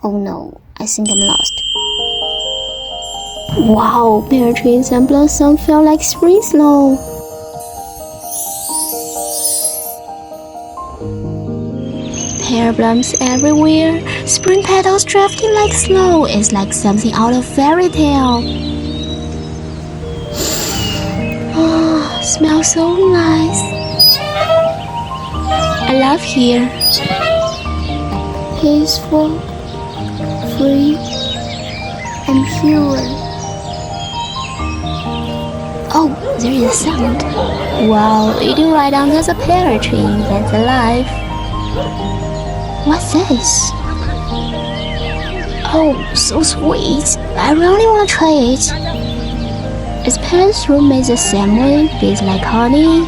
Oh no, I think I'm lost. Wow, pear trees and blossom feel like spring snow. Pear blooms everywhere, spring petals drifting like snow. It's like something out of fairy tale. Oh, smells so nice. I love here. Peaceful, free, and pure. Oh, there is a sound. Wow, eating right under the pear tree. That's alive. What's this? Oh, so sweet. I really want to try it. Is pear's fruit made the same way? Tastes like honey?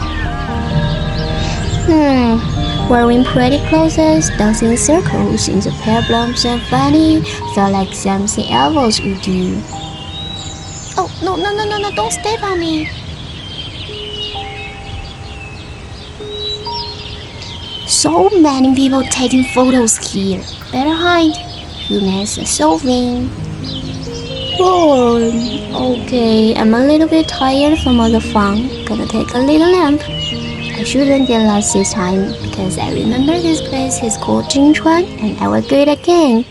Wearing pretty clothes, dancing in circles in the pear blossoms and funny, felt like something elves would do. Oh, no, don't step on me. So many people taking photos here. Better hide. Humans are so vain. Oh, okay, I'm a little bit tired from all the fun. Gonna take a little nap. I shouldn't get lost this time because I remember this place is called Jingchuan and I will do it again.